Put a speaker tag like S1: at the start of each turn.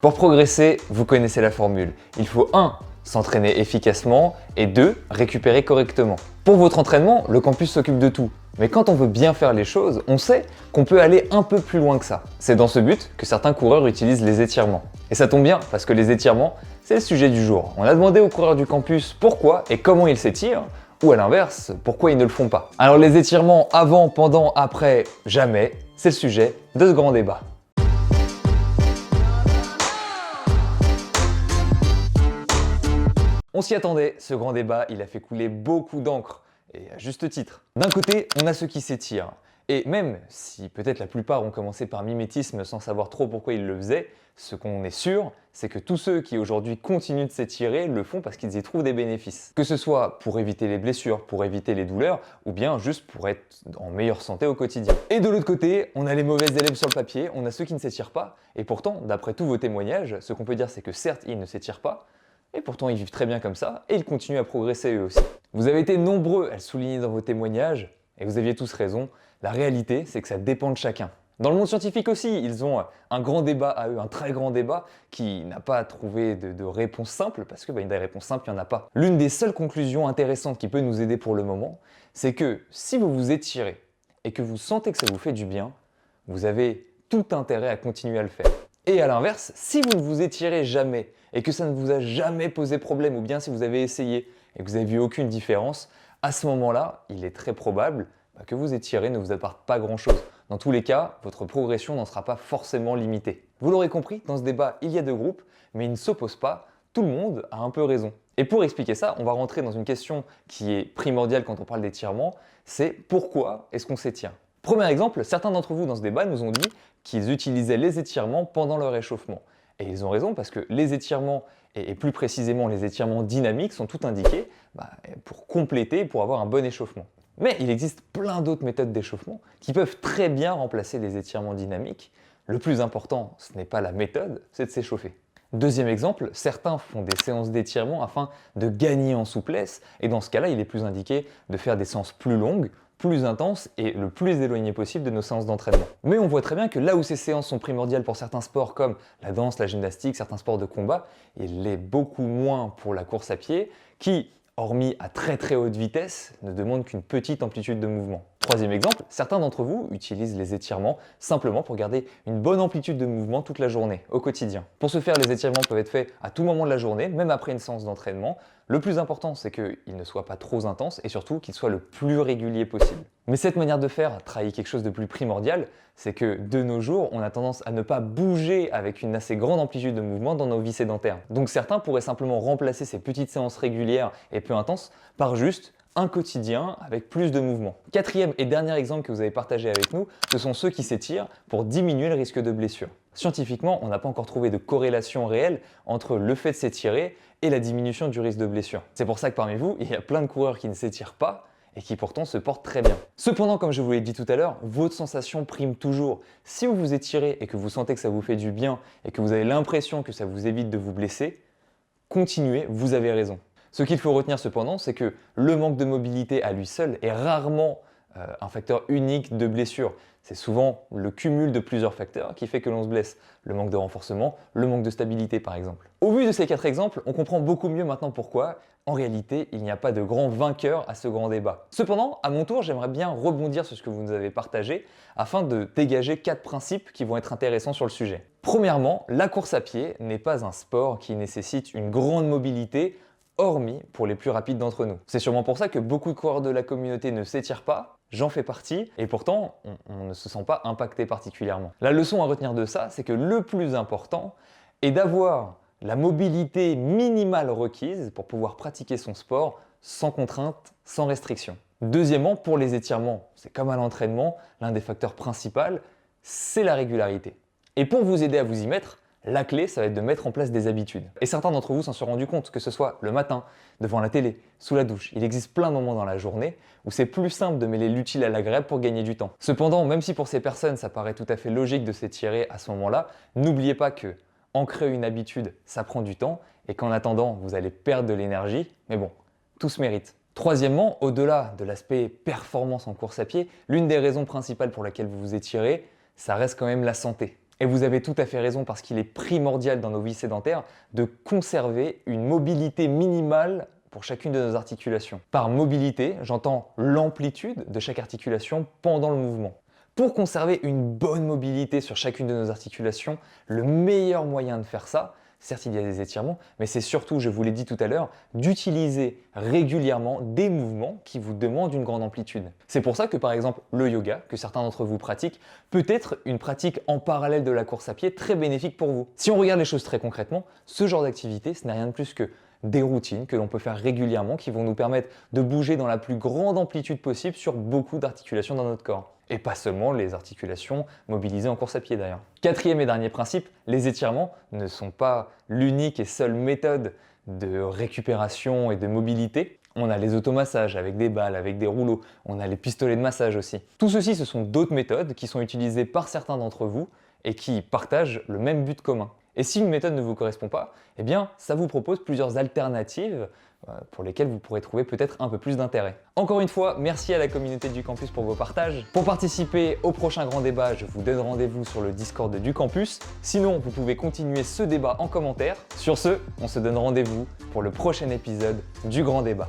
S1: Pour progresser, vous connaissez la formule. Il faut 1. S'entraîner efficacement et 2. Récupérer correctement. Pour votre entraînement, le campus s'occupe de tout. Mais quand on veut bien faire les choses, on sait qu'on peut aller un peu plus loin que ça. C'est dans ce but que certains coureurs utilisent les étirements. Et ça tombe bien parce que les étirements, c'est le sujet du jour. On a demandé aux coureurs du campus pourquoi et comment ils s'étirent, ou à l'inverse, pourquoi ils ne le font pas. Alors les étirements avant, pendant, après, jamais, c'est le sujet de ce grand débat. On s'y attendait, ce grand débat, il a fait couler beaucoup d'encre, et à juste titre. D'un côté, on a ceux qui s'étirent, et même si peut-être la plupart ont commencé par mimétisme sans savoir trop pourquoi ils le faisaient, ce qu'on est sûr, c'est que tous ceux qui aujourd'hui continuent de s'étirer le font parce qu'ils y trouvent des bénéfices. Que ce soit pour éviter les blessures, pour éviter les douleurs, ou bien juste pour être en meilleure santé au quotidien. Et de l'autre côté, on a les mauvais élèves sur le papier, on a ceux qui ne s'étirent pas, et pourtant, d'après tous vos témoignages, ce qu'on peut dire c'est que certes, ils ne s'étirent pas, et pourtant, ils vivent très bien comme ça, et ils continuent à progresser eux aussi. Vous avez été nombreux à le souligner dans vos témoignages, et vous aviez tous raison, la réalité, c'est que ça dépend de chacun. Dans le monde scientifique aussi, ils ont un grand débat à eux, un très grand débat, qui n'a pas trouvé de réponse simple, parce que des réponses simples, il n'y en a pas. L'une des seules conclusions intéressantes qui peut nous aider pour le moment, c'est que si vous vous étirez, et que vous sentez que ça vous fait du bien, vous avez tout intérêt à continuer à le faire. Et à l'inverse, si vous ne vous étirez jamais et que ça ne vous a jamais posé problème, ou bien si vous avez essayé et que vous n'avez vu aucune différence, à ce moment-là, il est très probable que vous étirer ne vous apporte pas grand-chose. Dans tous les cas, votre progression n'en sera pas forcément limitée. Vous l'aurez compris, dans ce débat, il y a deux groupes, mais ils ne s'opposent pas, tout le monde a un peu raison. Et pour expliquer ça, on va rentrer dans une question qui est primordiale quand on parle d'étirement, c'est pourquoi est-ce qu'on s'étire ? Premier exemple, certains d'entre vous dans ce débat nous ont dit qu'ils utilisaient les étirements pendant leur échauffement. Et ils ont raison parce que les étirements, et plus précisément les étirements dynamiques, sont tout indiqués pour compléter, pour avoir un bon échauffement. Mais il existe plein d'autres méthodes d'échauffement qui peuvent très bien remplacer les étirements dynamiques. Le plus important, ce n'est pas la méthode, c'est de s'échauffer. Deuxième exemple, certains font des séances d'étirement afin de gagner en souplesse, et dans ce cas-là, il est plus indiqué de faire des séances plus longues, plus intenses et le plus éloigné possible de nos séances d'entraînement. Mais on voit très bien que là où ces séances sont primordiales pour certains sports comme la danse, la gymnastique, certains sports de combat, il l'est beaucoup moins pour la course à pied qui, hormis à très haute vitesse, ne demande qu'une petite amplitude de mouvement. Troisième exemple, certains d'entre vous utilisent les étirements simplement pour garder une bonne amplitude de mouvement toute la journée, au quotidien. Pour ce faire, les étirements peuvent être faits à tout moment de la journée, même après une séance d'entraînement. Le plus important, c'est qu'ils ne soient pas trop intenses et surtout qu'ils soient le plus réguliers possible. Mais cette manière de faire trahit quelque chose de plus primordial, c'est que de nos jours, on a tendance à ne pas bouger avec une assez grande amplitude de mouvement dans nos vies sédentaires. Donc certains pourraient simplement remplacer ces petites séances régulières et peu intenses par juste un quotidien avec plus de mouvement. Quatrième et dernier exemple que vous avez partagé avec nous, ce sont ceux qui s'étirent pour diminuer le risque de blessure. Scientifiquement, on n'a pas encore trouvé de corrélation réelle entre le fait de s'étirer et la diminution du risque de blessure. C'est pour ça que parmi vous, il y a plein de coureurs qui ne s'étirent pas et qui pourtant se portent très bien. Cependant, comme je vous l'ai dit tout à l'heure, votre sensation prime toujours. Si vous vous étirez et que vous sentez que ça vous fait du bien et que vous avez l'impression que ça vous évite de vous blesser, continuez, vous avez raison. Ce qu'il faut retenir cependant, c'est que le manque de mobilité à lui seul est rarement un facteur unique de blessure. C'est souvent le cumul de plusieurs facteurs qui fait que l'on se blesse. Le manque de renforcement, le manque de stabilité par exemple. Au vu de ces 4 exemples, on comprend beaucoup mieux maintenant pourquoi, en réalité, il n'y a pas de grand vainqueur à ce grand débat. Cependant, à mon tour, j'aimerais bien rebondir sur ce que vous nous avez partagé afin de dégager 4 principes qui vont être intéressants sur le sujet. Premièrement, la course à pied n'est pas un sport qui nécessite une grande mobilité, hormis pour les plus rapides d'entre nous. C'est sûrement pour ça que beaucoup de coureurs de la communauté ne s'étirent pas, j'en fais partie, et pourtant, on ne se sent pas impacté particulièrement. La leçon à retenir de ça, c'est que le plus important est d'avoir la mobilité minimale requise pour pouvoir pratiquer son sport sans contrainte, sans restriction. Deuxièmement, pour les étirements, c'est comme à l'entraînement, l'un des facteurs principaux, c'est la régularité. Et pour vous aider à vous y mettre, la clé, ça va être de mettre en place des habitudes. Et certains d'entre vous s'en sont rendus compte, que ce soit le matin, devant la télé, sous la douche. Il existe plein de moments dans la journée où c'est plus simple de mêler l'utile à l'agréable pour gagner du temps. Cependant, même si pour ces personnes, ça paraît tout à fait logique de s'étirer à ce moment-là, n'oubliez pas que ancrer une habitude, ça prend du temps et qu'en attendant, vous allez perdre de l'énergie. Mais bon, tout se mérite. Troisièmement, au-delà de l'aspect performance en course à pied, l'une des raisons principales pour laquelle vous vous étirez, ça reste quand même la santé. Et vous avez tout à fait raison parce qu'il est primordial dans nos vies sédentaires de conserver une mobilité minimale pour chacune de nos articulations. Par mobilité, j'entends l'amplitude de chaque articulation pendant le mouvement. Pour conserver une bonne mobilité sur chacune de nos articulations, le meilleur moyen de faire ça, certes il y a des étirements, mais c'est surtout, je vous l'ai dit tout à l'heure, d'utiliser régulièrement des mouvements qui vous demandent une grande amplitude. C'est pour ça que par exemple le yoga, que certains d'entre vous pratiquent, peut être une pratique en parallèle de la course à pied très bénéfique pour vous. Si on regarde les choses très concrètement, ce genre d'activité, ce n'est rien de plus que des routines que l'on peut faire régulièrement qui vont nous permettre de bouger dans la plus grande amplitude possible sur beaucoup d'articulations dans notre corps. Et pas seulement les articulations mobilisées en course à pied d'ailleurs. Quatrième et dernier principe, les étirements ne sont pas l'unique et seule méthode de récupération et de mobilité. On a les automassages avec des balles, avec des rouleaux, on a les pistolets de massage aussi. Tout ceci, ce sont d'autres méthodes qui sont utilisées par certains d'entre vous et qui partagent le même but commun. Et si une méthode ne vous correspond pas, eh bien, ça vous propose plusieurs alternatives pour lesquelles vous pourrez trouver peut-être un peu plus d'intérêt. Encore une fois, merci à la communauté du campus pour vos partages. Pour participer au prochain grand débat, je vous donne rendez-vous sur le Discord du campus. Sinon, vous pouvez continuer ce débat en commentaire. Sur ce, on se donne rendez-vous pour le prochain épisode du grand débat.